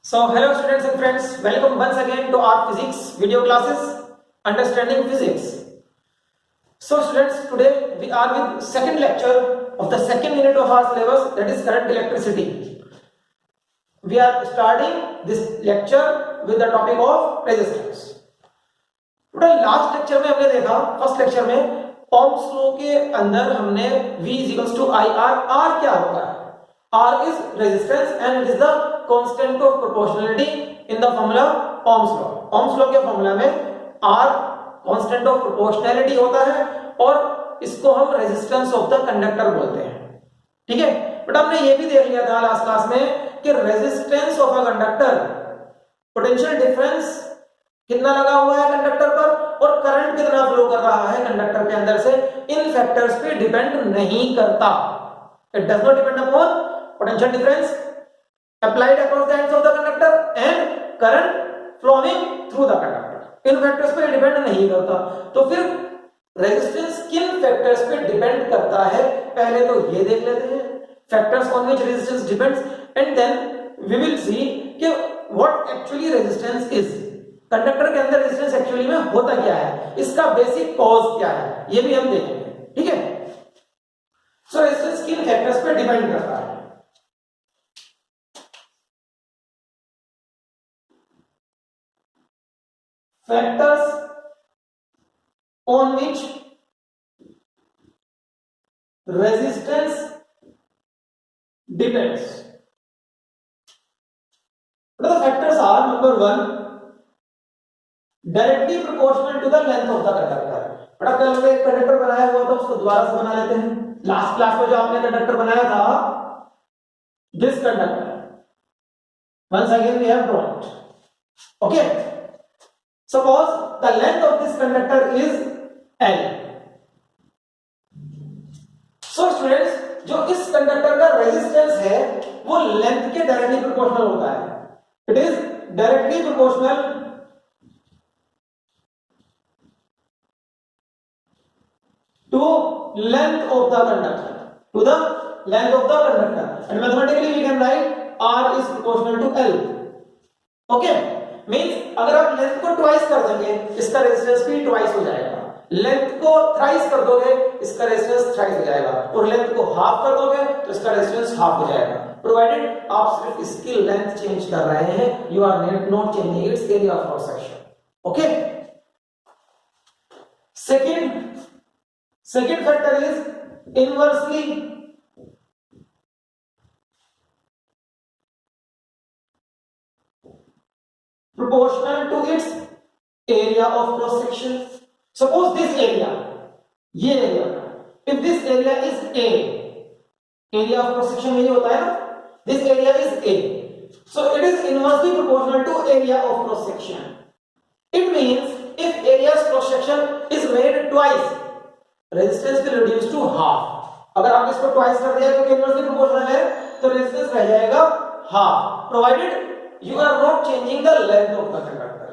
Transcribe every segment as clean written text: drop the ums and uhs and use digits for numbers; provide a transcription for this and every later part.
So, hello students and friends, welcome once again to our physics video classes, Understanding Physics. So students, today we are with second lecture of the second unit of our syllabus, that is current electricity. We are starting this lecture with the topic of resistance. Total last lecture में हमने देखा, first lecture में Ohm's law के अंदर हमने V equals to I R, R क्या होता है? R is resistance and it is the constant of proportionality in the formula Ohm's law. Ohm's law के फॉर्मूला में R constant of proportionality होता है और इसको हम resistance of the conductor बोलते हैं. ठीक है, बट हमने ये भी देख लिया था लास्ट क्लास में कि resistance of a conductor, potential difference कितना लगा हुआ है कंडक्टर पर और करंट कितना फ्लो कर रहा है कंडक्टर के अंदर से, इन फैक्टर्स पे डिपेंड नहीं करता. It does not depend upon potential difference applied across the ends of the conductor and current flowing through the conductor. In factors पे डिपेंड नहीं करता. तो फिर रेजिस्टेंस किन फैक्टर्स पे डिपेंड करता है, पहले तो ये देख लेते हैं factors on which resistance depends and then we will see कि what actually resistance is. Conductor के अंदर रेजिस्टेंस एक्चुअली में होता क्या है, इसका बेसिक कॉज क्या है, ये भी हम देखेंगे. ठीक है, सो रेजिस्टेंस किन फैक्टर्स पे डिपेंड करता है. Factors on which resistance depends. The factors are number one, directly proportional to the length of the conductor. बड़ा कल हमने एक कंडक्टर बनाया हुआ था, उसको दोबारा से बना लेते हैं. लास्ट क्लास में जो आपने कंडक्टर बनाया था, this conductor, once again we have drawn it. Okay. Suppose the length of this conductor is L. So students, जो इस कंडक्टर का रेजिस्टेंस है वो लेंथ के डायरेक्टली प्रोपोर्शनल होता है. It is directly proportional to length of the conductor, to the length of the conductor, and mathematically we can write R is proportional to L. Okay, means अगर आप length को twice कर देंगे इसका resistance भी twice हो जाएगा, length को थ्राइस कर दोगे इसका रेजिस्टेंस थ्राइस हो जाएगा, और लेंथ को हाफ कर दोगे तो इसका रेजिस्टेंस हाफ हो जाएगा, प्रोवाइडेड आप सिर्फ इसकी लेंथ चेंज कर रहे हैं, you are not changing its area of cross section. Okay, second factor is inversely proportional to its area of cross section. Suppose this area, ये area, if this area is A, area of cross section यही होता है ना, this area is A, so it is inversely proportional to area of cross section. It means if area's cross section is made twice, resistance will reduce to half. अगर आप इसको twice कर दिया क्योंकि inversely proportional है तो resistance रह जाएगा half, provided you are not changing the length of the conductor.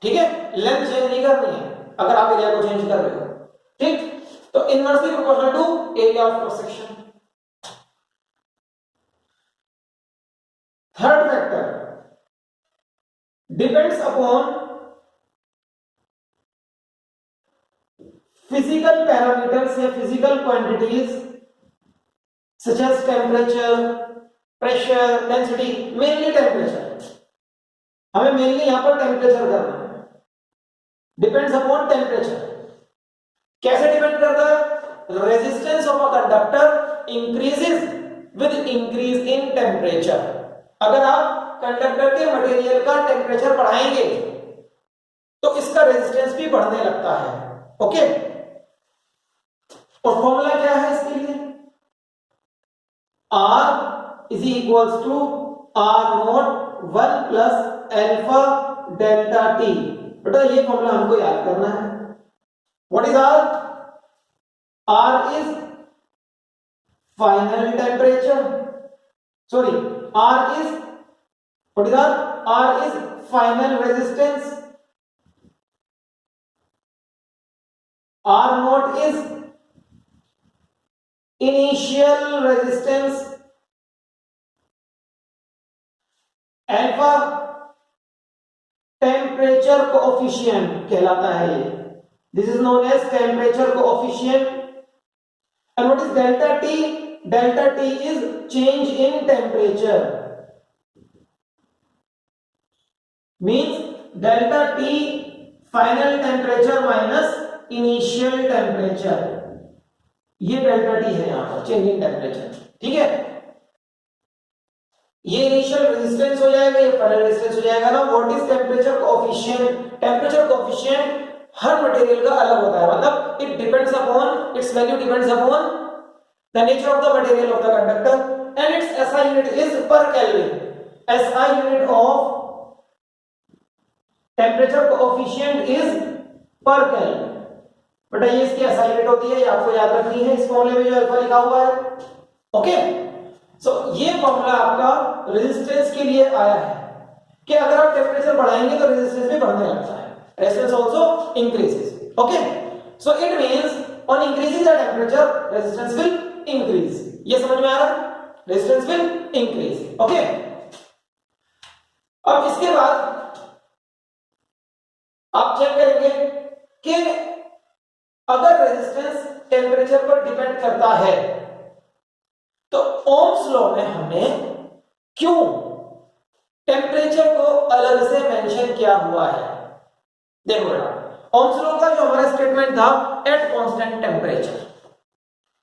ठीक है, लेंथ चेंज नहीं करनी है अगर आप एरिया को चेंज कर रहे हो. ठीक, तो inversely proportional to area of cross section. Third factor depends upon physical parameters या physical quantities such as temperature, pressure, density, mainly temperature. हमें मेनली यहां पर टेम्परेचर करना है. Depends upon temperature. कैसे डिपेंड करता है? Resistance of a conductor increases with increase in temperature. अगर आप कंडक्टर के मटेरियल का टेम्परेचर बढ़ाएंगे तो इसका रेजिस्टेंस भी बढ़ने लगता है. ओके, और फॉर्मूला क्या है इसके लिए? R is equals to R naught 1 plus alpha delta T. बेटा ये फॉर्मूला हमको याद करना है. What is R? R is final temperature. Sorry, R is, what is R? R is final resistance. R naught is initial resistance. Alpha temperature coefficient कहलाता है ये। This is known as temperature coefficient. And what is delta T? Delta T is change in temperature, means delta T final temperature minus initial temperature, ये delta T है यहां पर, change in temperature. ठीक है, ये इनिशियल रेजिस्टेंस हो जाएगा, ये फाइनल रेजिस्टेंस हो जाएगा ना। What is temperature coefficient? Temperature coefficient her material का अलग होता है, मतलब it depends upon, it's value depends upon the nature of the material of the conductor and its SI unit is पर kelvin. SI unit of temperature coefficient is पर kelvin. बेटा ये इसकी एसआई यूनिट होती है, ये आपको याद रखनी है इस फॉर्मूले में जो अल्फा लिखा हुआ है। ओके, सो ये फॉर्मूला आपका रेजिस्टेंस के लिए आया है कि अगर आप टेम्परेचर बढ़ाएंगे तो रेजिस्टेंस भी बढ़ने लगता है, resistance also increases. Okay, so it means on increasing the temperature resistance will increase. ये समझ में आ रहा है? Resistance will increase. ओके, अब इसके बाद आप चेक करेंगे कि अगर रेजिस्टेंस टेम्परेचर पर डिपेंड करता है तो ओम्स लॉ में हमने क्यों टेम्परेचर को अलग से मेंशन किया हुआ है? देखो बेटा, ओम्स लॉ का जो हमारा स्टेटमेंट था, at constant temperature,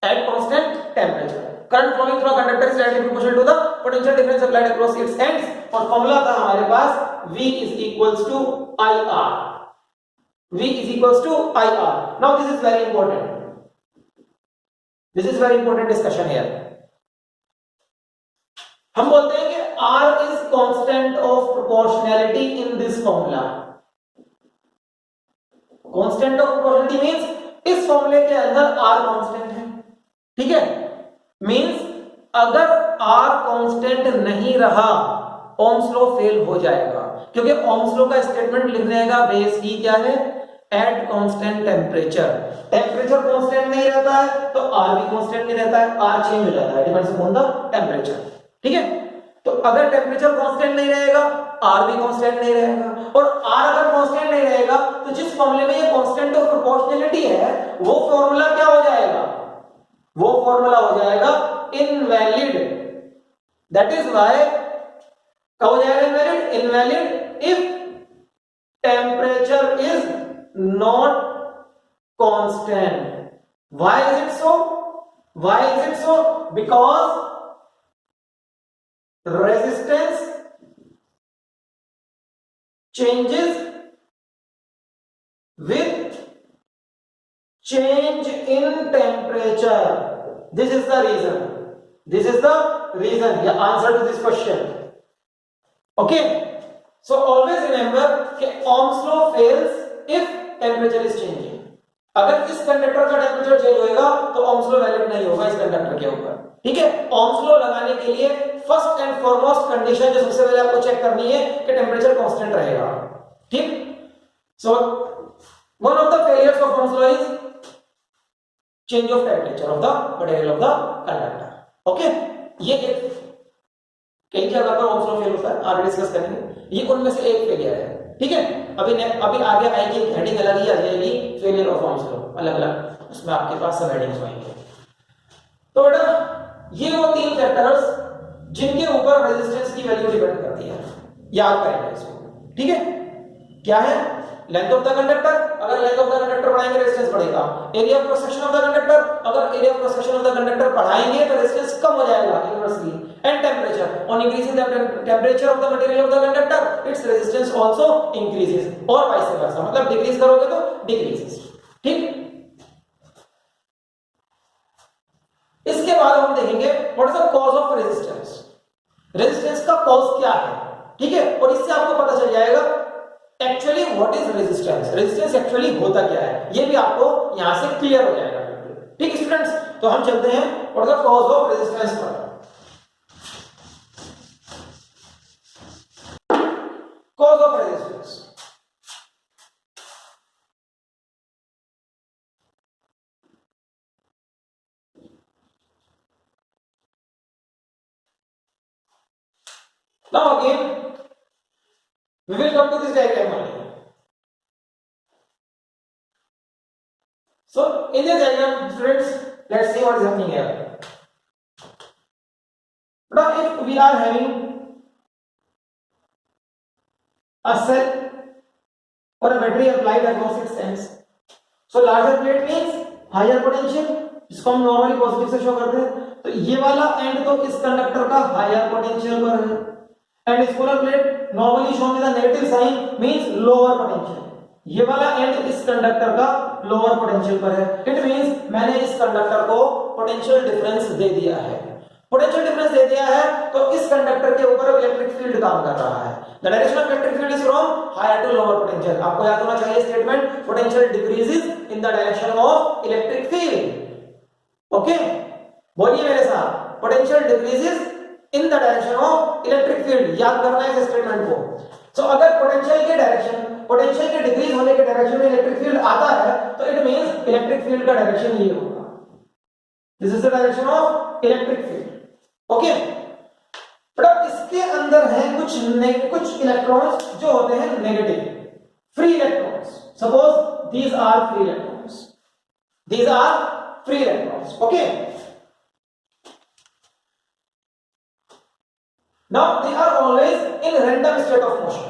at constant temperature current flowing through a conductor is directly proportional to the potential difference applied across its ends, और फॉर्मूला था हमारे पास V is equals to IR, V is equals to IR. Now this is very important, this is very important discussion here. हम बोलते हैं कि R is constant of proportionality in this formula. Constant of proportionality means इस फॉर्मूले के अंदर R constant है। ठीक है, मींस अगर R कांस्टेंट नहीं रहा ओम्स लॉ फेल हो जाएगा, क्योंकि ओम्स लॉ का स्टेटमेंट लिखने का बेस ही क्या है? Eight constant temperature. Temperature constant नहीं रहता है तो R भी कांस्टेंट नहीं रहता है, R चेंज हो जाता है, डिपेंड्स अपॉन द टेम्परेचर। ठीक है, तो अगर टेम्परेचर कांस्टेंट नहीं रहेगा R भी कांस्टेंट नहीं रहेगा, और R अगर कांस्टेंट नहीं रहेगा तो जिस फॉर्मूले में ये कांस्टेंट ऑफ प्रोपोर्शनैलिटी है वो फॉर्मूला क्या हो जाएगा? वो फॉर्मूला हो जाएगा इनवैलिड। दैट इज व्हाई क्या हो जाएगा invalid? Invalid if temperature is not constant. Why is it so? Why is it so? Because resistance changes with change in temperature. This is the reason, this is the reason, the answer to this question. Okay, so always remember that Ohm's law fails if temperature is changing. अगर इस conductor का temperature change होएगा तो Ohm's law valid नहीं होगा इस conductor के ऊपर। ठीक है, ओम्स लॉ लगाने के लिए फर्स्ट एंड फॉरमोस्ट कंडीशन जो सबसे पहले आपको चेक करनी है कि टेम्परेचर कांस्टेंट रहेगा। ठीक, so one of the failures of Ohm's law is change of temperature of the material of the conductor. Okay, ये एक कई जगह पर ओम्स लॉ फेल होता है, आगे डिस्कस करेंगे, ये उनमें से एक फेलियर है। ठीक है, अभी आगे आएगी हेडिंग अलग ही आ जाएगी, फेलियर ऑफ ओम्स लॉ अलग अलग, उसमें आपके पास सब हेडिंग्स होंगे। तो बेटा ये वो तीन फैक्टर्स जिनके ऊपर रेजिस्टेंस की वैल्यू डिपेंड करती है, याद करेंगे इसको। ठीक है, क्या है? लेंथ ऑफ द कंडक्टर, अगर लेंथ ऑफ द कंडक्टर बढ़ाएंगे रेजिस्टेंस बढ़ेगा। Area of cross section of the conductor, अगर area of cross section of the conductor बढ़ाएंगे तो रेजिस्टेंस कम हो जाएगा inversely. And temperature, on increasing the temperature of the material of the conductor its resistance also increases, और vice versa, मतलब decrease करोगे तो डिक्रीजेस। ठीक, इसके बाद हम देखेंगे what is the cause of resistance, resistance का कॉज क्या है। ठीक है, और इससे आपको पता चल जाएगा actually what is resistance, resistance actually होता क्या है, ये भी आपको यहां से क्लियर हो जाएगा। ठीक स्टूडेंट्स, तो हम चलते हैं what is the cause of resistance पर। Cause of resistance, now again We will come to this diagram only. So in this diagram, students, let's see what is happening here. Now if we are having a cell or a battery applied across its ends, so larger plate means higher potential, जिसको हम normally positive से show करते हैं, तो ये वाला and तो इस कंडक्टर का हायर पोटेंशियल पर है, and smaller plate normally shown with the negative sign means lower potential, ये वाला एंड इस कंडक्टर का लोअर पोटेंशियल पर है। इट मींस मैंने इस कंडक्टर को पोटेंशियल डिफरेंस दे दिया है। पोटेंशियल डिफरेंस दे दिया है तो इस कंडक्टर के ऊपर इलेक्ट्रिक फील्ड काम कर रहा है। The direction of electric field is from higher to lower potential. आपको याद होना चाहिए statement, potential decreases in the direction of electric field. Okay, बोलिए मेरे साथ, potential decreases in the direction of electric field. याद करना है इस स्टेटमेंट को। सो अगर पोटेंशियल के डायरेक्शन, पोटेंशियल के डिक्रीज होने के डायरेक्शन में इलेक्ट्रिक फील्ड आता है तो इट मींस इलेक्ट्रिक फील्ड का डायरेक्शन ये होगा। This is the direction of electric field. Okay, but अब इसके अंदर है कुछ इलेक्ट्रॉन्स जो होते हैं negative, free electrons. Suppose these are free electrons, these are free electrons. Okay, now they are always in random state of motion.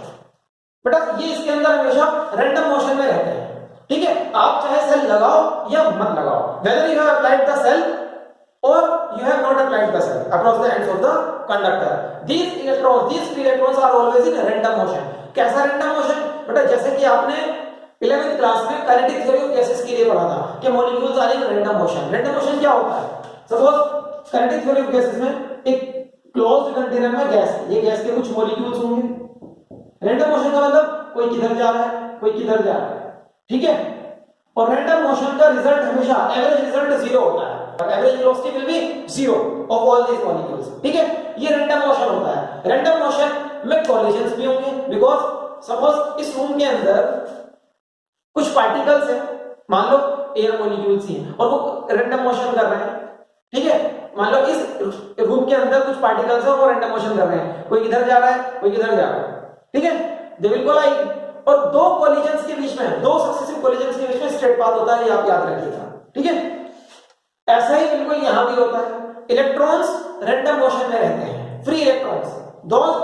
बेटा ये इसके अंदर हमेशा रैंडम मोशन में रहते हैं। ठीक है, आप चाहे सेल लगाओ या मत लगाओ, whether you have applied the cell or you have not applied the cell across the ends of the conductor, these electrons, these free electrons are always in random motion। कैसा random motion? बेटा जैसे कि आपने 11th class में kinetic theory of gases के लिए पढ़ा था कि molecules are in random motion. Random motion क्या होता है? Suppose kinetic theory of gases में एक क्लोज्ड कंटेनर में गैस है, ये गैस के कुछ मॉलिक्यूल्स होंगे। रैंडम मोशन का मतलब कोई किधर जा रहा है, कोई किधर जा रहा है। ठीक है, और रैंडम मोशन का रिजल्ट हमेशा एवरेज रिजल्ट जीरो होता है। Average velocity will be zero of all these molecules. ठीक है, ये रैंडम मोशन होता है। रैंडम मोशन में कोलिजन्स भी होंगे, बिकॉज सपोज इस रूम के अंदर कुछ पार्टिकल्स हैं, मान लो एयर मॉलिक्यूल्स ही हैं और वो रैंडम मोशन कर रहे हैं। ठीक है, मान लो इस रूम के अंदर कुछ पार्टिकल्स हैं और वो रैंडम मोशन कर रहे हैं, कोई इधर जा रहा है, कोई इधर जा रहा है। ठीक है, दे विल कोलाइड, और दो कोलिजन्स के बीच में, दो सक्सेसिव कोलिजन्स के बीच में स्ट्रेट पाथ होता है, ये आप याद रखिएगा। ठीक है, ऐसा ही बिल्कुल यहां भी होता है। इलेक्ट्रॉन्स रैंडम मोशन में रहते हैं, free electrons, those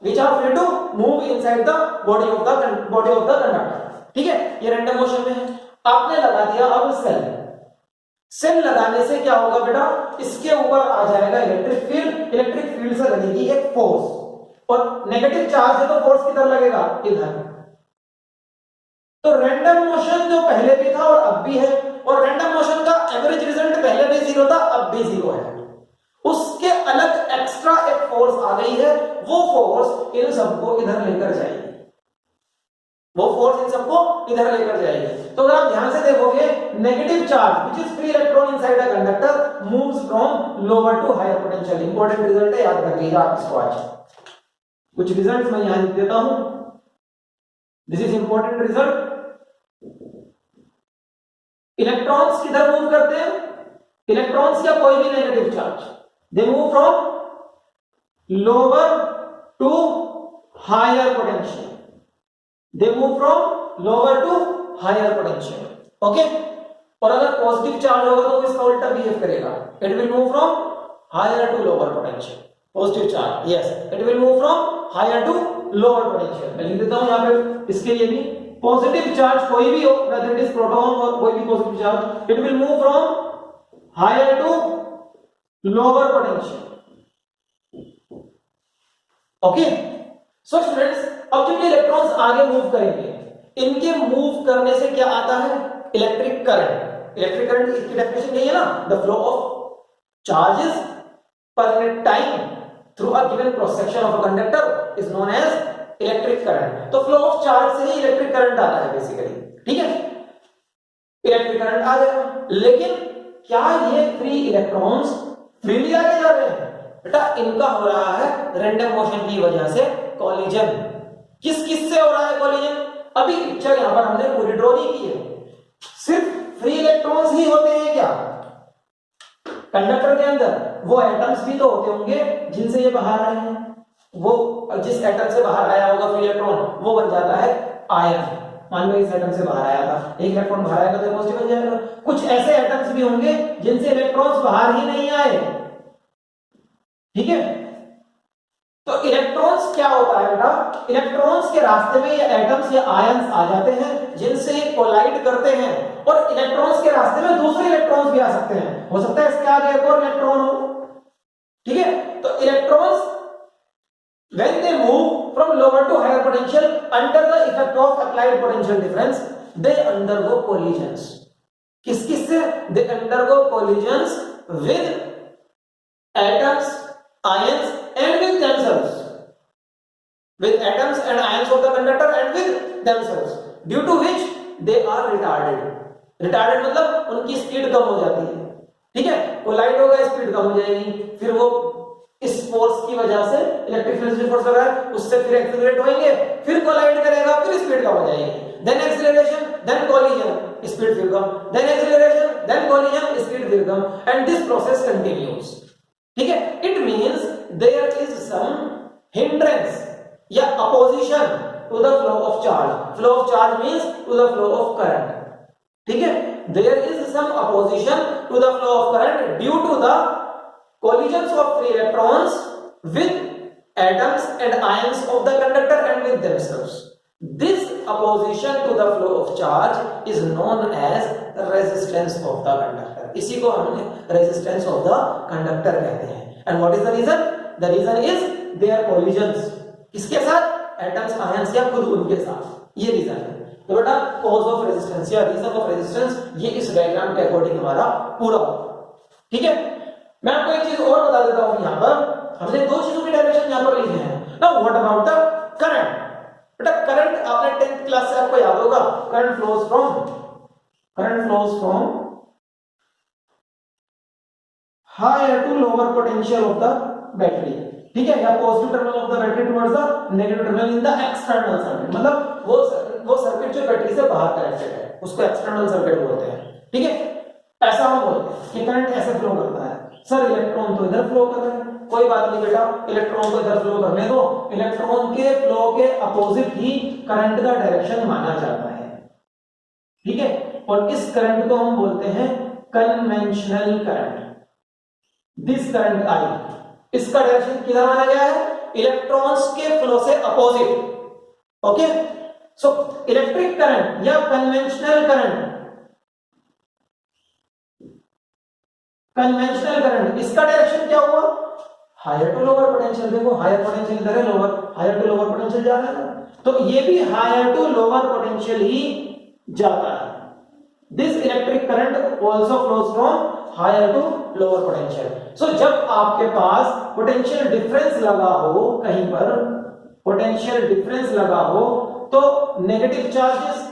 which are free to move inside the body of the conductor. ठीक है, ये रैंडम मोशन में है। आपने लगा दिया अब सेल, सेल लगाने से क्या होगा बेटा, इसके ऊपर आ जाएगा इलेक्ट्रिक फील्ड, इलेक्ट्रिक फील्ड से लगेगी एक फोर्स, और नेगेटिव चार्ज है तो फोर्स किधर लगेगा, इधर। तो रैंडम मोशन जो पहले भी था और अब भी है, और रैंडम मोशन का एवरेज रिजल्ट पहले भी जीरो था, अब भी जीरो है। उसके अलग एक्स्ट्रा एक फोर्स आ गई है, वो फोर्स इन सबको इधर लेकर जाएगी, वो फोर्स इन सबको इधर लेकर जाएगी। तो अगर आप ध्यान से देखोगे, negative charge which is free electron inside a conductor moves from lower to higher potential. Important result है, याद रखिएगा आप इसको। आज कुछ रिजल्ट्स मैं यहां लिख देता हूं, this is important result. Electrons किधर मूव करते हैं, इलेक्ट्रॉन्स या कोई भी negative charge, they move from lower to higher potential, they move from lower to higher potential. Okay, और अगर पॉजिटिव चार्ज होगा तो इसका उल्टा बिहेव करेगा, it will move from higher to lower potential. Positive charge, yes, it will move from higher to lower potential. मैं लिख देता हूं यहां पे इसके लिए भी, पॉजिटिव चार्ज कोई भी हो, whether it is proton और कोई भी positive charge, it will move from higher to lower potential. Okay, so students, अब जब ये इलेक्ट्रॉन्स आगे मूव करेंगे, इनके मूव करने से क्या आता है, इलेक्ट्रिक करंट। इलेक्ट्रिक करंट इसकी डेफिनेशन यही है ना, the flow of charges per unit time through a given cross section of a conductor is known as electric current. तो फ्लो ऑफ चार्ज से ही इलेक्ट्रिक करंट आता है बेसिकली। ठीक है, इलेक्ट्रिक करंट आ जाएगा, लेकिन क्या ये फ्री इलेक्ट्रॉन्स फ्रीली आगे जा रहे हैं? बेटा इनका हो रहा है रैंडम मोशन की वजह से कॉलिजन। किस किस से हो रहा है कॉलिजन? अभी पिक्चर यहां पर हमने पूरी ड्रॉ नहीं की है। सिर्फ फ्री इलेक्ट्रॉन्स ही होते हैं क्या कंडक्टर के अंदर? वो एटम्स भी तो होते होंगे जिनसे ये बाहर आए हैं। वो जिस एटम से बाहर आया होगा फ्री इलेक्ट्रॉन वो बन जाता है आयन। मान लो इस एटम से बाहर आया था, एक इलेक्ट्रॉन बाहर आएगा तो पॉजिटिव बन जाएगा। कुछ ऐसे एटम्स भी होंगे जिनसे इलेक्ट्रॉन्स बाहर ही नहीं आए, ठीक है। तो इलेक्ट्रॉन्स क्या होता है बेटा, इलेक्ट्रॉन्स के रास्ते में ये एटम्स या आयंस आ जाते हैं जिनसे ये कोलाइड करते हैं, और इलेक्ट्रॉन्स के रास्ते में दूसरे इलेक्ट्रॉन्स भी आ सकते हैं, हो सकता है इसके आगे एक और इलेक्ट्रॉन हो, ठीक है। तो electrons when they move from lower to higher potential under the effect of applied potential difference, they undergo collisions. किस किस से? They undergo collisions with atoms, ions and with themselves, with atoms and ions of the conductor and with themselves, due to which they are retarded. retarded मतलब उनकी speed कम हो जाती है, ठीक है। कोलाइड होगा, स्पीड कम हो जाएगी, फिर वो इस फोर्स की वजह से इलेक्ट्रिक फील्ड फोर्स लग रहा है उससे फिर एक्सीलरेट होंगे, फिर कोलाइड करेगा, फिर स्पीड कम हो जाएगी, then acceleration, then collision, speed फिर कम, then acceleration, then collision, speed फिर कम, एंड दिस प्रोसेस कंटिन्यूज, ठीक है। It means there is some hindrance या opposition to the flow of charge. Flow of charge means to the flow of current, ठीक है। There is some opposition to the flow of current due to the collisions of free electrons with atoms and ions of the conductor and with themselves. This opposition to the flow of charge is known as resistance of the conductor. इसी को हम resistance of the conductor कहते हैं. And what is the reason? The reason is their collisions. किसके साथ? Atoms, ions या खुद उनके साथ. ये reason है. तो बेटा cause of resistance या reason of resistance ये इस डायग्राम के अकॉर्डिंग हमारा पूरा होगा, ठीक है। मैं आपको एक चीज और बता देता हूं, यहां पर हमने दो चीजों की डायरेक्शन यहां पर लिखे हैं। Now what about the current? बेटा करंट आपने 10th क्लास से आपको याद होगा, current flows from higher to lower potential of the battery, ठीक है, या positive terminal of the battery towards the negative terminal in the external circuit. मतलब वो सर्किट जो बैटरी से बाहर कनेक्टेड है उसको एक्सटर्नल सर्किट बोलते हैं, ठीक है। ऐसा हम बोलते हैं कि करंट ऐसे फ्लो करता है। सर इलेक्ट्रॉन तो इधर फ्लो कर रहे हैं, कोई बात नहीं बेटा, इलेक्ट्रॉन को इधर फ्लो करने दो, इलेक्ट्रॉन के फ्लो के अपोजिट ही करंट का डायरेक्शन माना जाता है, ठीक है। और इस करंट को हम बोलते हैं conventional current. This current I, इसका डायरेक्शन किधर माना गया है? इलेक्ट्रॉन्स के फ्लो से opposite, okay. So electric current या कन्वेंशनल करंट, कन्वेंशनल करंट इसका डायरेक्शन क्या हुआ? Higher to lower potential. देखो हायर पोटेंशियल इधर है, lower, higher to lower potential जा रहा है ना, तो ये भी हायर टू लोअर पोटेंशियल ही जाता है। This electric current also flows from higher to lower potential. So जब आपके पास पोटेंशियल डिफरेंस लगा हो, कहीं पर पोटेंशियल डिफरेंस लगा हो, तो नेगेटिव चार्जेस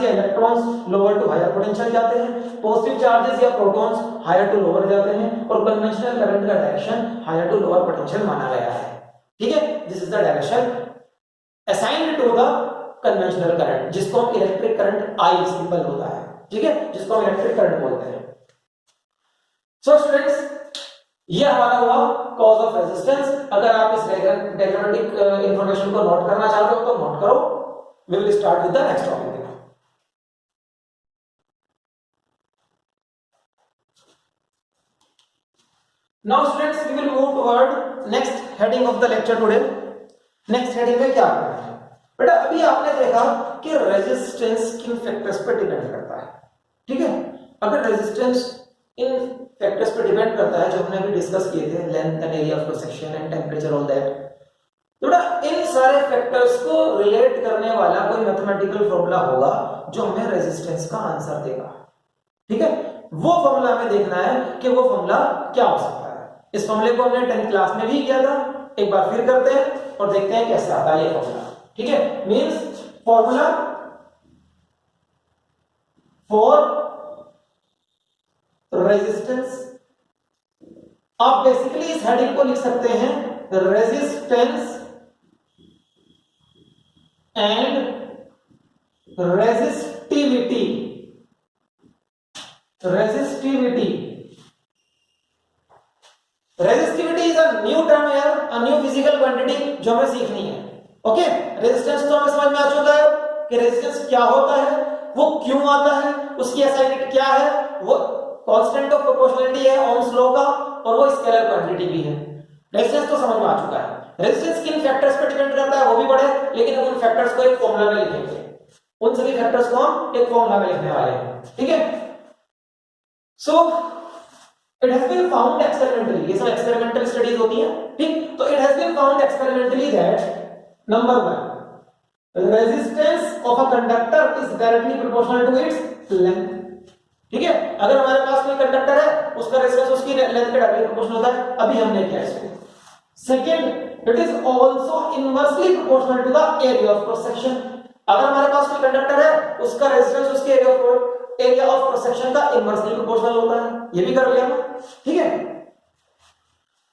या electrons lower to higher potential जाते हैं, पॉजिटिव चार्जेस या प्रोटॉन्स हायर टू लोअर जाते हैं, और कन्वेंशनल करंट का direction higher to lower potential माना गया है, ठीक है। This is the direction assigned to the conventional current, जिसको हम इलेक्ट्रिक करंट आई सिंबल होता है, ठीक है, जिसको हम इलेक्ट्रिक करंट बोलते हैं। सो स्टूडेंट्स, ये हमारा हुआ कॉज ऑफ रेजिस्टेंस। अगर आप इस डायग्रामेटिक इंफॉर्मेशन को नोट करना चाहते हो तो नोट करो। We will start with the next topic. Now students, we will move toward next heading of the lecture today. Next heading में क्या करना है बेटा? अभी आपने देखा कि रेजिस्टेंस किन फैक्टर्स पर डिपेंड करता है, ठीक है। अगर रेजिस्टेंस इन फैक्टर्स पर डिपेंड करता है जो हमने अभी डिस्कस किए थे, length and area of cross section and temperature, all that, तो इन सारे फैक्टर्स को रिलेट करने वाला कोई मैथमेटिकल फॉर्मूला होगा जो हमें रेजिस्टेंस का आंसर देगा, ठीक है। वो फॉर्मूला हमें देखना है कि वो फॉर्मूला क्या हो सकता है। इस फॉर्मूले को हमने 10th क्लास में भी किया था, एक बार फिर करते हैं और देखते हैं कैसे आता है ये फॉर्मूला, ठीक है। मींस फॉर्मूला फॉर रेजिस्टेंस, आप बेसिकली इस हेडिंग को लिख सकते हैं resistance and resistivity resistivity is a new term यार, अ न्यू फिजिकल क्वांटिटी जो हमें सीखनी है। ओके, रेजिस्टेंस तो हमें समझ में आ चुका है कि रेजिस्टेंस क्या होता है, वो क्यों आता है, उसकी एसआई यूनिट क्या है, वो कांस्टेंट ऑफ प्रोपोर्शनलिटी है ओम्स लॉ का, और वो स्केलर क्वांटिटी भी है। रेजिस्टेंस तो समझ में आ चुका है। रेजिस्टेंस किन फैक्टर्स पर डिपेंड करता है वो भी पढ़े, लेकिन उन फैक्टर्स को एक फॉर्मूला में लिखेंगे, उन सभी फैक्टर्स को हम एक फॉर्मूला में लिखने वाले हैं। ठीक है, so it has been found experimentally, ये सब एक्सपेरिमेंटल स्टडीज होती हैं। ठीक, तो it has been found experimentally that number 1, resistance of a conductor is directly proportional to its length. ठीक है, अगर हमारे पास कोई कंडक्टर है, उसका रेजिस्टेंस उसकी लेंथ के डायरेक्टली प्रोपोर्शनल होता है। अभी हमने किया इसको। Second, it is also inversely proportional to the area of cross section. अगर हमारे पास कोई कंडक्टर है, उसका रेजिस्टेंस उसके एरिया ऑफ क्रॉस सेक्शन का इनवर्सली प्रोपोर्शनल होता है। ये भी कर लिया ना। ठीक है,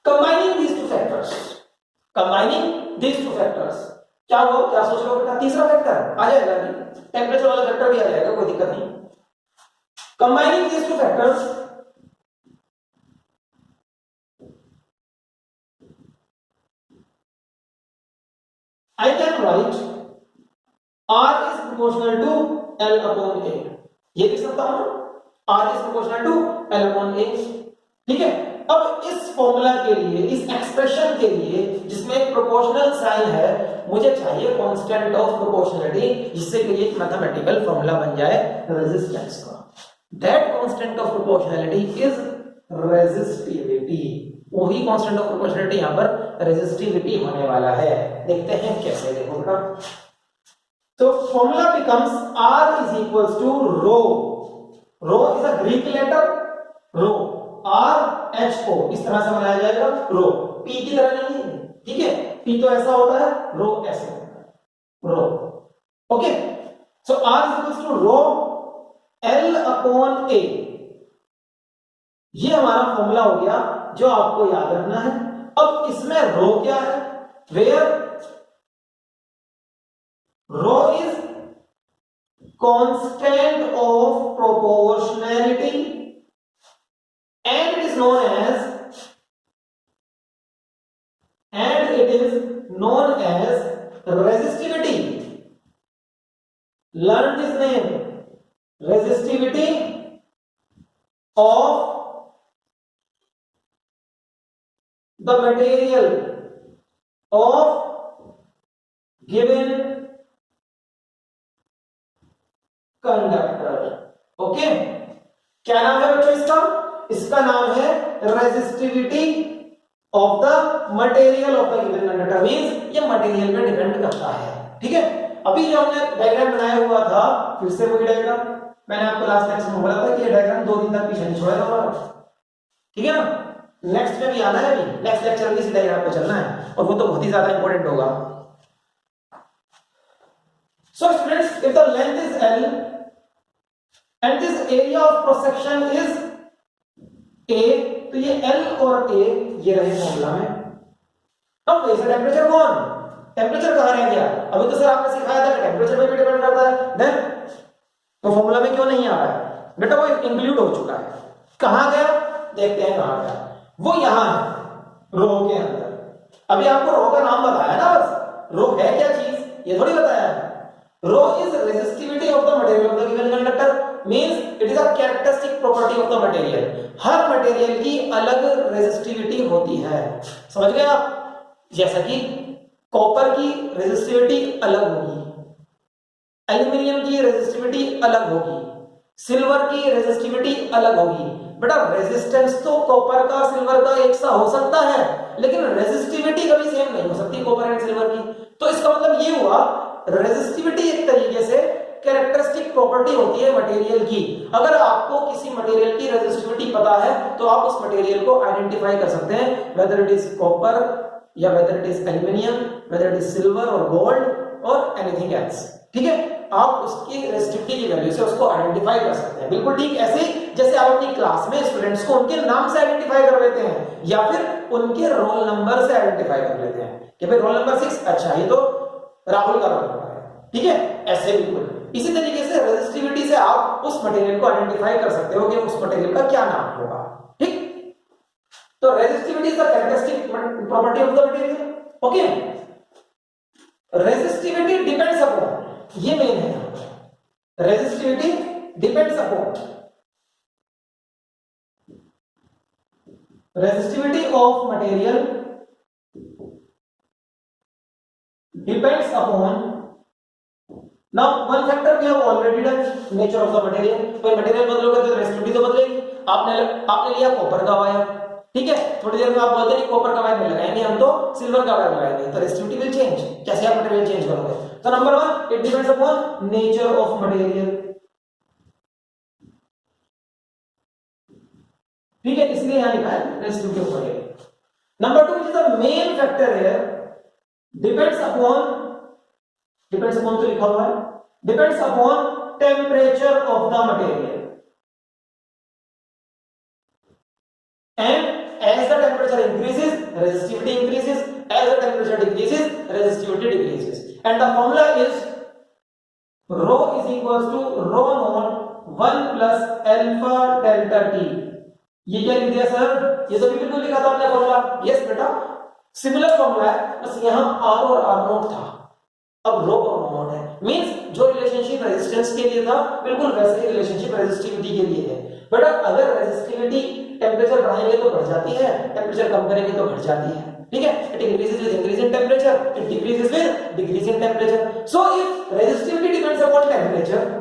combining these two factors, combining these two factors क्या हो, क्या सोच रहे हो बेटा? तीसरा फैक्टर आ जाएगा, टेंपरेचर वाला फैक्टर भी आ जाएगा, कोई दिक्कत नहीं। Combining these two factors, I can write R is proportional to L upon A, ये लिख सकता हूं, R is proportional to L upon A। ठीक है, अब इस फॉर्मूला के लिए, इस एक्सप्रेशन के लिए जिसमें एक प्रोपोर्शनल साइन है, मुझे चाहिए कांस्टेंट ऑफ प्रोपोर्शनलिटी, जिससे कि एक मैथमेटिकल फॉर्मूला बन जाए रेजिस्टेंस का। That constant of proportionality is resistivity. वही कांस्टेंट ऑफ प्रोपोर्शनलिटी यहां पर रेजिस्टिविटी होने वाला है। देखते हैं कैसे, देखो बेटा। तो formula becomes R is equals to rho, rho is a Greek letter, rho, RHO, इस तरह से बनाया जाएगा rho, P की तरह नहीं है। ठीक है, P तो ऐसा होता है, rho ऐसे होता है, rho। Okay, so R is equals to rho L upon A, ये हमारा फॉर्मूला हो गया जो आपको याद रखना है। अब इसमें रो क्या है, where rho is constant of proportionality and it is known as resistivity. Learn this name, resistivity of the material of given conductor। Okay, क्या नाम है बच्चों इसका? इसका नाम है resistivity of the material of the given conductor. Means ये material पे डिपेंड करता है। ठीक है, अभी जो हमने डायग्राम बनाया हुआ था, फिर से वही डायग्राम मैंने आपको लास्ट लेक्चर में बोला था कि ये डायग्राम 2 दिन तक पीछे नहीं छोड़ेगा हमारा। ठीक है ना, नेक्स्ट में भी आना है, अभी नेक्स्ट लेक्चर में इसी डायग्राम पे चलना है, और वो तो बहुत ही ज्यादा इंपॉर्टेंट होगा। So students, if the length is L and this area of cross section is A, तो ये L और A ये रहे फॉर्मूला में। अब वैसे टेंपरेचर कौन, टेंपरेचर कहां रह गया? अभी तो सर आपने सिखाया था कि टेंपरेचर पे भी डिपेंड करता है। देन तो फॉर्मूला में क्यों नहीं आ रहा है बेटा? वो इंक्लूड हो चुका है। कहां गया, देखते हैं कहां गया। वो यहां है, रो के अंदर। अभी आपको रो का नाम बताया ना, बस रो है क्या चीज ये थोड़ी बताया है। Rho is resistivity of the material of the given conductor, means it is a characteristic property of the material. हर मटेरियल की अलग रेजिस्टिविटी होती है, समझ गए आप? जैसा कि कॉपर की रेजिस्टिविटी अलग होगी, एल्यूमिनियम की रेजिस्टिविटी अलग होगी, सिल्वर की रेजिस्टिविटी अलग होगी। बेटा रेजिस्टेंस तो कॉपर का सिल्वर का एक सा हो सकता है, लेकिन रेजिस्टिविटी कभी सेम नहीं हो सकती कॉपर एंड सिल्वर की। तो इसका मतलब ये हुआ, रेजिस्टिविटी एक तरीके से कैरेक्टरिस्टिक प्रॉपर्टी होती है मटेरियल की। अगर आपको किसी मटेरियल की रेजिस्टिविटी पता है तो आप उस मटेरियल को आइडेंटिफाई कर सकते हैं, वेदर इट इज कॉपर या whether it is aluminium, whether it is silver और गोल्ड और एनीथिंग एल्स। ठीक है, आप उसकी रेजिस्टिविटी की वैल्यू से उसको आइडेंटिफाई कर सकते हैं। बिल्कुल ठीक ऐसे जैसे आप अपनी क्लास में स्टूडेंट्स को उनके नाम से आइडेंटिफाई कर लेते हैं, या फिर उनके रोल नंबर से आइडेंटिफाई कर लेते हैं कि भाई रोल नंबर 6, अच्छा ये तो राहुल का रोल नंबर है। ठीक है, ऐसे बिल्कुल इसी तरीके से रेजिस्टिविटी से आप उस मटेरियल को आइडेंटिफाई कर सकते हो कि उस मटेरियल का क्या नाम होगा। ठीक, तो resistivity is the characteristic property of the material. Okay, resistivity depends upon, ये मेन है, resistivity depends upon, resistivity of material depends upon, now one factor we have already done, nature of the material। कोई material बदलोगे तो resistivity तो बदलेगी। आपने लिया copper का wire, ठीक है, थोड़ी देर में आप बोलते हैं कॉपर का वायर नहीं लगाएंगे हम तो सिल्वर का वायर लगाएंगे, तो रेजिस्टिविटी विल चेंज। कैसे आप मटेरियल चेंज करोगे? तो number 1 it depends upon nature of material, ठीक है, इसलिए यहां लिखा है resistivity of material. Number 2 is the main factor here, depends upon तो लिखा हुआ है, depends upon temperature of the material, and as the temperature increases resistivity increases, as the temperature decreases resistivity decreases, and the formula is rho is equals to rho naught 1 plus alpha delta t। ये क्या लिख दिया sir? ये तो बिल्कुल लिखा था आपने फॉर्मूला। यस बेटा, सिमिलर फॉर्मूला है, बस यहाँ r और r नॉट था, अब रो और रो नॉट है। मींस जो रिलेशनशिप रेजिस्टेंस के लिए था बिल्कुल वैसे ही रिलेशनशिप रेजिस्टिविटी के लिए है। बेटा अगर रेजिस्टिविटी टेम्परेचर बढ़ाएंगे तो बढ़ जाती है, टेम्परेचर कम करेंगे तो घट जाती है, ठीक है। It increases with increase in temperature, it decreases with decrease in temperature. So if resistivity depends upon temperature,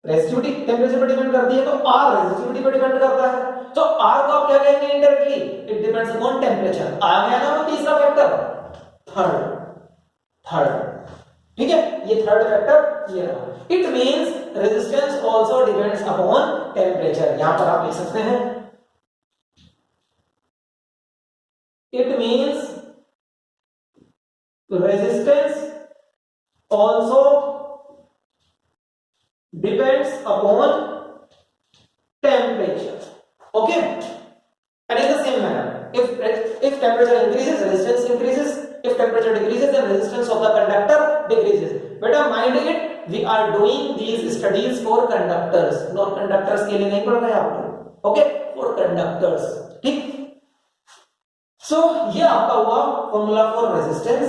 resistivity temperature पर डिपेंड करती है, तो R रेजिस्टिविटी पर डिपेंड करता है, तो R को आप क्या कहेंगे indirectly? It depends upon temperature. आ गया ना वो तीसरा फैक्टर, थर्ड, ठीक है, ये थर्ड फैक्टर ये रहा। It means resistance also depends upon temperature. यहां पर आप लिख सकते हैं it means resistance also depends upon temperature, okay, and in the same manner if temperature increases resistance increases, if temperature decreases then resistance of the conductor decreases। beta mind it, we are doing these studies for conductors, non conductors के लिए नहीं पढ़ रहे हैं आप लोग, okay, for conductors, ठीक। सो ये आपका हुआ फॉर्मूला फॉर रेजिस्टेंस,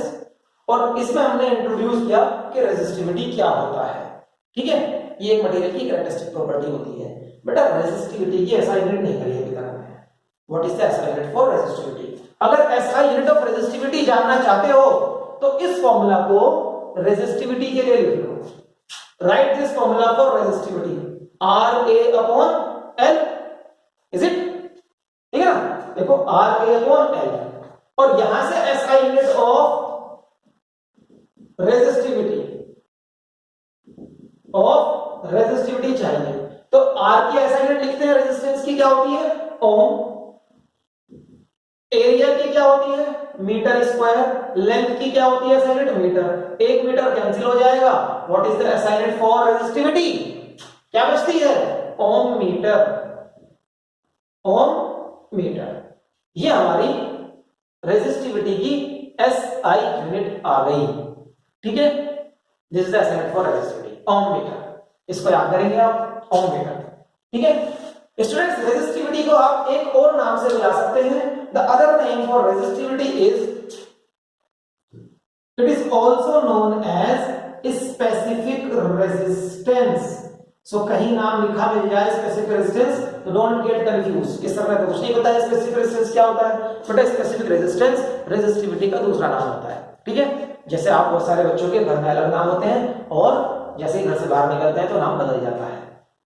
और इसमें हमने इंट्रोड्यूस किया कि रेजिस्टिविटी क्या होता है, ठीक है। ये एक मटेरियल की कैरेक्टरिस्टिक प्रॉपर्टी होती है। बेटा रेजिस्टिविटी की SI यूनिट नहीं करी अभी तक में, what is the SI unit for resistivity. अगर SI यूनिट ऑफ रेजिस्टिविटी जानना चाहते हो तो इस फॉर्मूला को रेजिस्टिविटी के लिए लिख लो। Write this formula for resistivity, RA upon L, is it, ठीक है ना। देखो RA अपॉन L, और यहां से SI यूनिट ऑफ रेजिस्टिविटी चाहिए, तो R की SI यूनिट लिखते हैं रेजिस्टेंस की क्या होती है? ओम। एरिया की क्या होती है? Metre square. लेंथ की क्या होती है SI unit? Metre. 1 metre cancel हो जाएगा, what is the SI unit for resistivity? क्या बचती है? Ohm metre, ohm metre. ये हमारी रेजिस्टिविटी की SI यूनिट आ गई, ठीक है। This is the SI unit for resistivity, ohm metre. इसको याद करेंगे आप, ओम मीटर, ठीक है। स्टूडेंट्स रेजिस्टिविटी को आप एक और नाम से बुला सकते हैं, the other name for resistivity is, it is also known as specific resistance. So कहीं नाम लिखा मिल जाए स्पेसिफिक रेजिस्टेंस तो डोंट गेट कंफ्यूज, इस तरह का कुछ नहीं पता है स्पेसिफिक रेजिस्टेंस क्या होता है, बट स्पेसिफिक रेजिस्टेंस रेजिस्टिविटी का दूसरा नाम होता है, ठीक है। जैसे आप बहुत सारे बच्चों के घर में अलग नाम होते हैं और जैसे ही घर से बाहर निकलते हैं तो नाम बदल जाता है,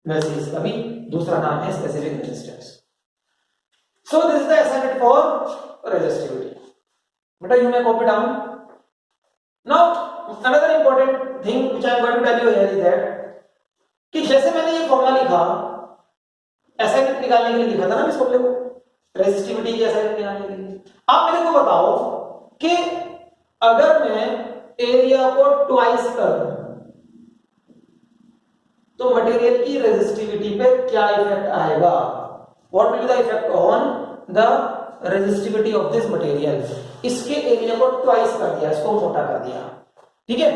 वैसे इसका भी दूसरा नाम है specific resistance. So this is the SI unit for resistivity. बेटा you may copy down. Now another important thing which I am going to tell you here is that कि जैसे मैंने ये फॉर्मूला लिखा, SI यूनिट निकालने के लिए लिखा था ना इस फॉर्मूले को, रेजिस्टिविटी की SI यूनिट निकालने के लिए। आप मेरे को बताओ कि अगर मैं एरिया को ट्वाइस कर दूं तो मटेरियल की रेजिस्टिविटी पे क्या इफेक्ट आएगा? What will be the effect on the resistivity of this material? इसके एरिया को ट्वाइस कर दिया, इसको मोटा कर दिया, ठीक है।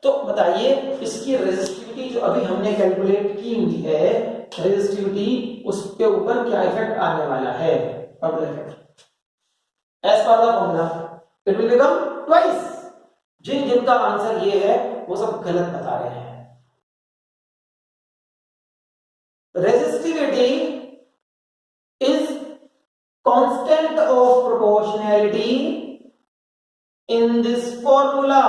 तो बताइए इसकी रेजिस्टिविटी जो अभी हमने कैलकुलेट की हुई है, रेजिस्टिविटी, उसके ऊपर क्या इफेक्ट आने वाला है? of the effect. As per the formula, it will become twice. जिनका आंसर ये है वो सब गलत बता रहे हैं. Resistivity is constant of proportionality in this formula.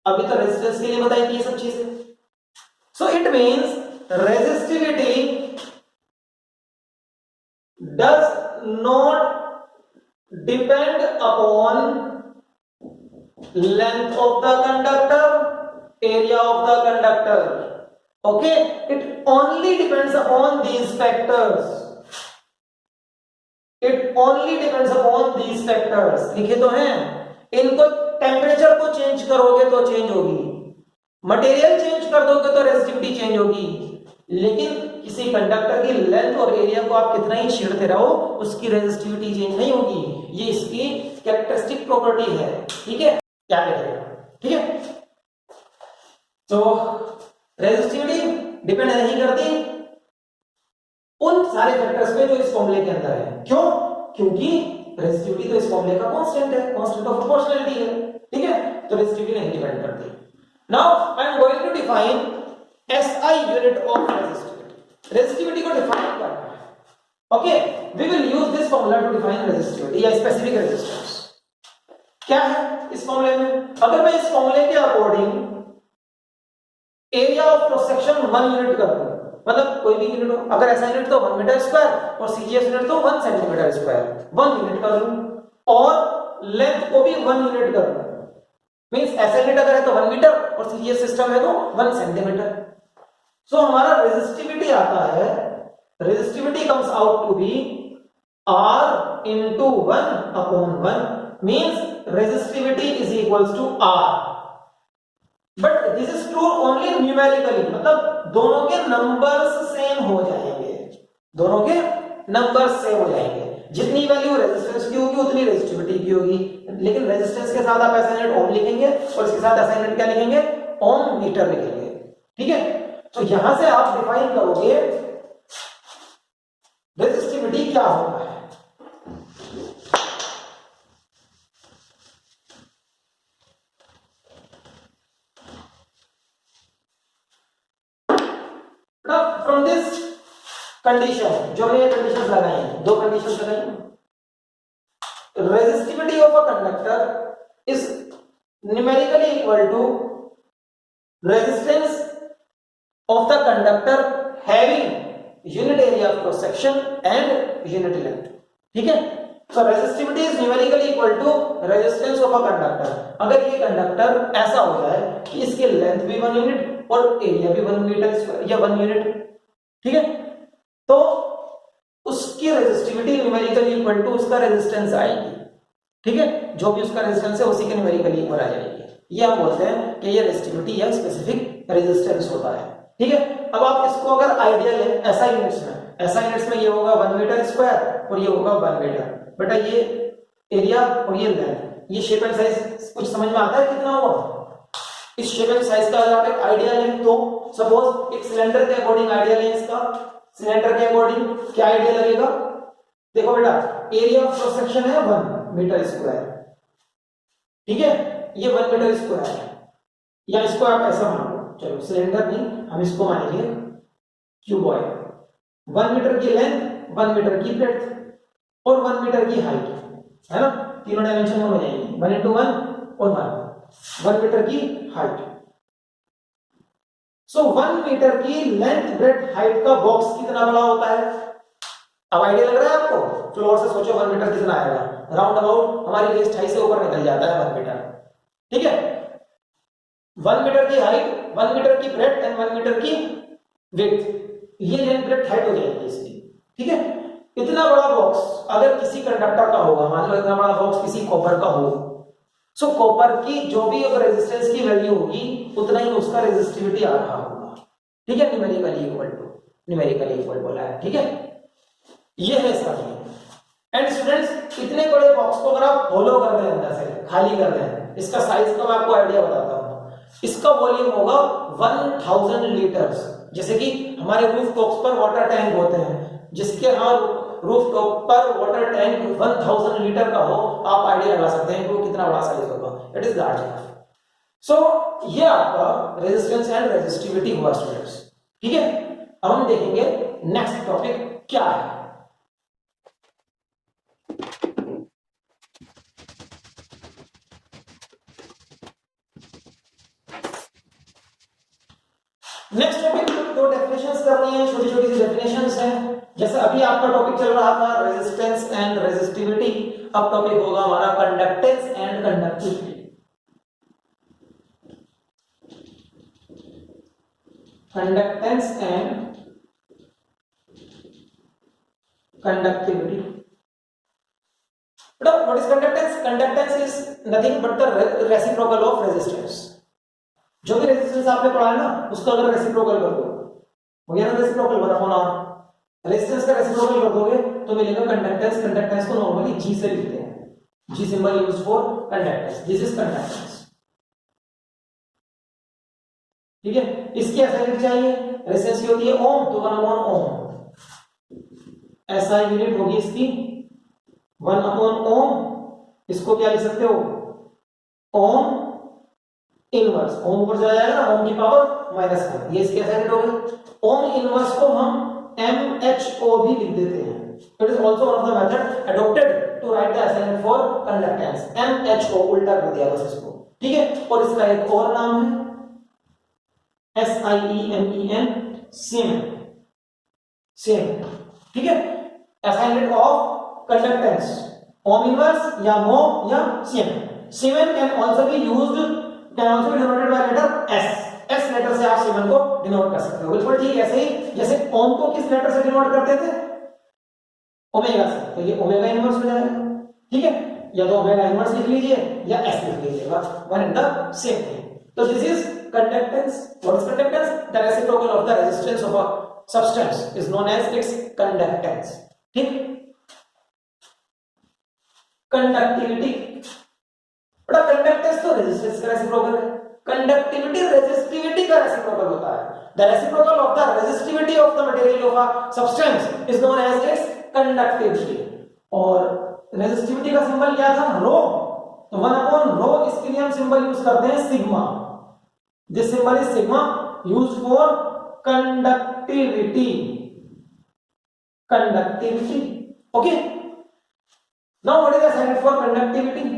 अभी तो रेजिस्टेंस के लिए बताई थी ये सब चीजें. So it means resistivity does not depend upon length of the conductor, area of the conductor. Okay, it only depends upon these factors. It only depends upon these factors. लिखे तो हैं, इनको टेम्परेचर को चेंज करोगे तो change होगी, material change कर दोगे तो रेजिस्टिविटी चेंज होगी, लेकिन किसी कंडक्टर की लेंथ और एरिया को आप कितना ही छेड़ते रहो उसकी रेजिस्टिविटी चेंज नहीं होगी. ये इसकी कैरेक्टरिस्टिक प्रॉपर्टी है. ठीक है, क्या करेगा. ठीक है, तो रेजिस्टिविटी डिपेंड नहीं करती उन सारे फैक्टर्स पे जो इस फॉर्मूले के अंदर है. क्यों? क्योंकि रेजिस्टिविटी तो इस फॉर्मूले का कांस्टेंट है, कांस्टेंट ऑफ प्रोपोर्शनैलिटी है. ठीक है, तो रेजिस्टिविटी नहीं डिपेंड करती. Now I am going to define SI unit of resistivity. Resistivity को डिफाइन करना है. Okay, we will use this formula to define resistivity या स्पेसिफिक रेजिस्टेंस. क्या है इस फॉर्मूले में? अगर मैं इस फॉर्मूले के according area of cross section 1 unit कर दूं, मतलब कोई भी यूनिट हो, अगर ऐसा यूनिट तो 1 मीटर स्क्वायर और सीजीएस यूनिट तो 1 सेंटीमीटर स्क्वायर, 1 यूनिट कर लूं, और लेंथ को भी 1 यूनिट कर लूं. मींस ऐसा यूनिट अगर है तो 1 मीटर और सीजीएस सिस्टम है तो 1 सेंटीमीटर. सो हमारा रेजिस्टिविटी आता है, resistivity comes out to be R into 1 upon 1, means resistivity is equals to R. But this is true only numerically, मतलब दोनों के नंबर्स सेम हो जाएंगे, दोनों के नंबर्स सेम हो जाएंगे. जितनी वैल्यू रेजिस्टेंस की होगी उतनी रेजिस्टिविटी की होगी, लेकिन रेजिस्टेंस के साथ आप ऐसा यूनिट ओम लिखेंगे और इसके साथ ऐसा यूनिट क्या लिखेंगे? ओम मीटर लिखेंगे. ठीक है, तो यहां से आप डिफाइन करोगे रेजिस्टिविटी क्या होता है. फ्रॉम दिस कंडीशन, जो हमने कंडीशंस लगाई हैं, 2 कंडीशंस लगाई हैं. Resistivity of a conductor is numerically equal to resistance of the conductor having unit area of cross section and unit length. ठीक है, so resistivity is numerically equal to resistance of a conductor. अगर ये conductor ऐसा हो जाए कि इसके length भी 1 यूनिट और एरिया भी 1 मीटर स्क्वायर या 1 यूनिट, ठीक है, तो उसकी रेजिस्टिविटी न्यूमेरिकली इक्वल टू उसका रेजिस्टेंस आएगी. ठीक है, जो भी उसका रेजिस्टेंस है उसी के न्यूमेरिकली इक्वल आ जाएगी. ये हम बोलते हैं कि ये रेजिस्टिविटी या स्पेसिफिक रेजिस्टेंस होता है. ठीक है, अब आप इसको अगर आइडिया लें ऐसा यूनिट्स में, ऐसा यूनिट्स में ये होगा 1 मीटर स्क्वायर और ये होगा 1 मीटर. बेटा ये एरिया और ये लेंथ, ये शेप एंड साइज कुछ समझ में आता है कितना हुआ? इस शेप एंड साइज का अगर आप एक आइडिया लें तो सपोज एक सिलेंडर के अकॉर्डिंग आइडिया लें, इसका सिलेंडर के अकॉर्डिंग क्या आइडिया लगेगा? देखो बेटा, एरिया ऑफ क्रॉस सेक्शन है 1 मीटर स्क्वायर. ठीक है, ये 1 मीटर स्क्वायर है, या इसको आप ऐसा मान लो, चलो सिलेंडर नहीं, हम इसको मानेंगे क्यूबॉइड. 1 मीटर की लेंथ, 1 मीटर की ब्रेड्थ और 1 मीटर की हाइट, है ना, तीनों डायमेंशन में हो जाएंगे, 1 into 1 और 1 मीटर की हाइट. सो 1 मीटर की लेंथ ब्रेड्थ हाइट का बॉक्स कितना बड़ा होता है? अब आइडिया लग रहा है आपको? फ्लोर से सोचो 1 मीटर कितना आएगा, राउंड अबाउट हमारी वेस्ट हाइट से ऊपर निकल जाता है 1 मीटर. ठीक है, 1 मीटर की हाइट, 1 मीटर की ब्रेड्थ एंड 1 मीटर की विड्थ, ये लेंथ ब्रेड्थ हाइट हो जाएगी इसकी. ठीक है, इतना बड़ा बॉक्स अगर किसी कंडक्टर का होगा, मान लो इतना बड़ा बॉक्स किसी कॉपर का हो, सो कॉपर की जो भी रेजिस्टेंस की वैल्यू होगी उतना ही उसका रेजिस्टिविटी आ रहा होगा. ठीक है, न्यूमेरिकली इक्वल बोला है. ठीक है, ये है इसका नियम. एंड स्टूडेंट्स, इतने बड़े बॉक्स को अगर आप होलो कर दें, अंदर से खाली कर दें, इसका साइज का मैं आपको आइडिया बताता हूं. इसका वॉल्यूम होगा 1000 लीटर्स. जैसे कि हमारे रूफ टॉप्स पर वाटर टैंक होते हैं जिसके रूफ टॉप पर वाटर टैंक 1000 लीटर का हो, आप आइडिया लगा सकते हैं कि वो कितना बड़ा साइज होगा, इट इज लार्ज इनफ। सो ये आपका रेजिस्टेंस एंड रेजिस्टिविटी हुआ स्टूडेंट्स, ठीक है। अब हम देखेंगे नेक्स्ट टॉपिक क्या है। नेक्स्ट टॉपिक में दो डेफिनेशंस करनी है, छोटी छोटी सी डेफिनेशंस हैं। जैसे अभी आपका टॉपिक चल रहा था रेजिस्टेंस एंड रेजिस्टिविटी, अब टॉपिक होगा हमारा conductance and conductivity. Conductance and conductivity. But what is conductance? Conductance is nothing but the reciprocal of resistance. जो भी रेजिस्टेंस आपने पढ़ा है ना, उसका अगर रेसिप्रोकल कर दो, हो गया ना रेसिप्रोकल, 1/r। रेजिस्टेंस का रेसिप्रोकल कर दोगे तो मिलेगा कंडक्टेंस। कंडक्टेंस को नॉर्मली G से लिखते हैं, G symbol used for conductance, this is conductance, ठीक है। इसकी ऐसा यूनिट चाहिए, रेजिस्टेंस की होती है ओम, तो 1/ओम। ऐसा यूनिट होगी इसकी 1/ओम। इसको क्या लिख सकते हो, ओम इनवर्स, ओम ऊपर चला जाएगा ना, ओम की पावर -1, ये इसके ऐसा यूनिट होगी। ओम इनवर्स को हम MHO भी लिख देते हैं। It is also one of the method adopted to write the assignment for conductance, MHO उल्टा कर दिया बस इसको, ठीक है। और इसका एक और नाम है SIEMEN, सीमेन, सेम, ठीक है। Assignment of conductance, ohm inverse या मो या siemens. Siemens can also be used, can also be denoted by letter S letter से आप सीमेन को डिनोट कर सकते हो, बिल्कुल ठीक ऐसे ही जैसे ओम को किस लेटर से डिनोट करते थे, ओमेगा से, तो ये ओमेगा इनवर्स हो जाएगा, ठीक है। या तो ओमेगा इनवर्स लिख लीजिए या S लिख लीजिएगा, one and the same thing. तो this is conductance. What is conductance? The reciprocal of the resistance of a substance is known as its conductance, ठीक। कंडक्टिविटी, बड़ा कंडक्टेंस तो रेजिस्टेंस का रेसिप्रोकल है, कंडक्टिविटी रेजिस्टिविटी का reciprocal होता है। The reciprocal of the resistivity of the material of a substance is known as its conductivity. और resistivity का सिंबल क्या था, रो, तो 1/रो। इसके लिए हम सिंबल यूज करते हैं sigma, this symbol is sigma used for conductivity, conductivity, okay. Now what is the sign for conductivity?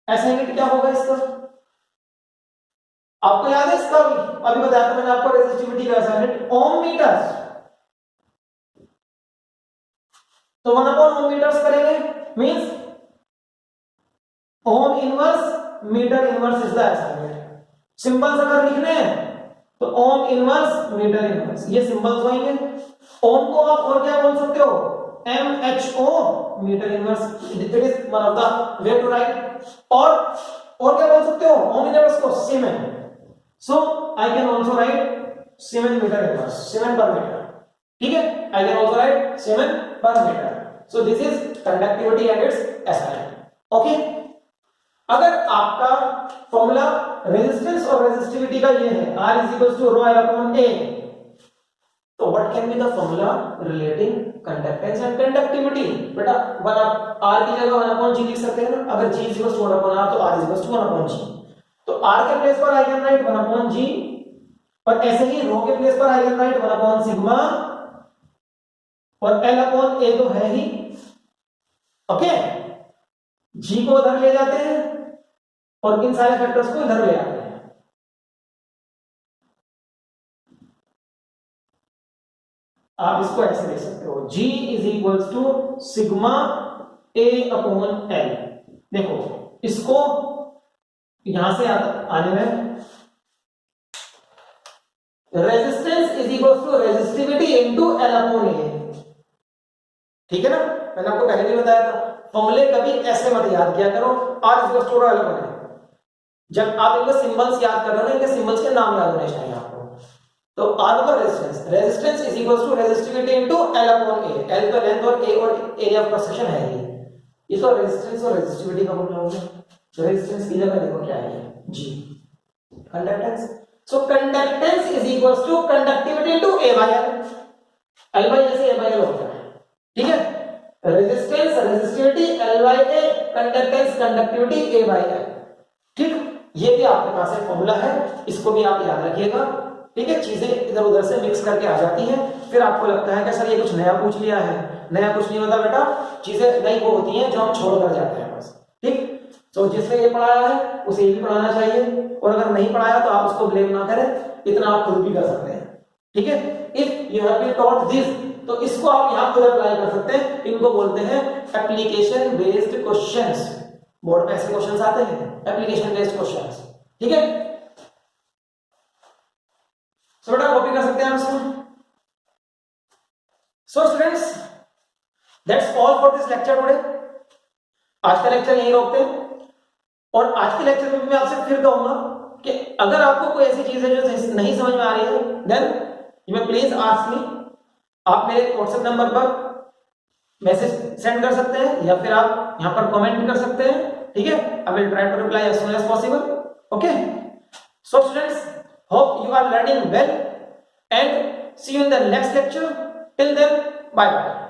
SI unit क्या होगा इसका, आपको याद है इसका भी, अभी बताया था मैंने आपको रेजिस्टिविटी का ऐसा यूनिट ओम मीटर्स, तो 1/ओम मीटर्स करेंगे, मींस ohm inverse metre inverse is the SI unit. Symbols अगर लिखने हैं तो ओम इनवर्स मीटर इनवर्स, ये सिंबल्स होंगे। ओम को आप और क्या बोल सकते हो, MHO metre inverse, it is one of the way to write. और क्या बोल सकते हो, ओम इनवर्स को siemens, so I can also write siemens metre inverse, siemens per metre, ठीक है। I can also write siemens per metre. So this is conductivity and its SI, okay. अगर आपका फॉर्मूला रेजिस्टेंस और resistivity का ये है R = ρL/A, तो what can be the formula relating conductance and conductivity? बेटा R की जगह 1/G लिख सकते हैं ना, अगर G = 1/R तो R = 1/G। तो R के प्लेस पर आई कैन राइट 1/G, और ऐसे ही रो के प्लेस पर आई कैन राइट 1/सिग्मा, और L/A तो है ही, ओके। G को उधर ले जाते हैं और इन सारे फैक्टर्स को इधर ले आते हैं। आप इसको ऐसे लिख सकते हो, G = सिग्मा A/L। देखो इसको यहां से आने में रेजिस्टेंस = रेजिस्टिविटी इनटू L/A, ठीक है ना। मैंने आपको पहले भी बताया था, फॉर्मूले कभी ऐसे मत याद किया करो, R = L/A। जब आप इनके सिंबल्स याद कर रहे हो, इनके सिंबल्स के नाम याद होने चाहिए आपको। तो R पर resistance, resistance = resistivity into L/A। L तो लेंथ और A और एरिया ऑफ क्रॉस सेक्शन है ही, ये तो रेजिस्टेंस और रेजिस्टिविटी का फॉर्मूला हो गया। रेजिस्टेंस की जगह देखो क्या है, G। Conductance, so conductance = conductivity into A/L। L by A से A by L होता है, ठीक है। Resistance resistivity L by A, conductance conductivity A by L, ठीक। ये भी आपके पास एक फॉर्मूला है, इसको भी आप याद रखिएगा, ठीक है। चीजें इधर उधर से मिक्स करके आ जाती हैं, फिर आपको लगता है कि सर ये कुछ नया पूछ लिया है। नया कुछ नहीं होता बेटा, चीजें नई वो होती हैं जो हम छोड़ कर जाते हैं बस, ठीक। तो जिसने ये पढ़ाया है उसे ये भी पढ़ाना चाहिए, और अगर नहीं पढ़ाया तो आप उसको ब्लेम ना करें, इतना आप खुद भी कर सकते हैं, ठीक है। If you have been taught this, तो इसको आप यहां खुद अप्लाई कर सकते हैं। इनको बोलते हैं एप्लीकेशन बेस्ड क्वेश्चंस। बोर्ड में ऐसे क्वेश्चंस आते हैं, एप्लीकेशन बेस्ड क्वेश्चंस, ठीक है। सो बेटा कॉपी कर सकते हैं आप इसको। So students, that's all for this lecture today. आज का लेक्चर यहीं रोकते हैं, और आज के लेक्चर में मैं आपसे फिर कहूंगा कि अगर आपको कोई ऐसी चीज है जो नहीं समझ में आ रही है, then you may please ask me. आप मेरे व्हाट्सएप नंबर पर मैसेज सेंड कर सकते हैं, या फिर आप यहां पर कमेंट कर सकते हैं, ठीक है। I will try to reply as soon as possible, okay. So students, hope you are learning well, and see you in the next lecture. Till then, bye bye.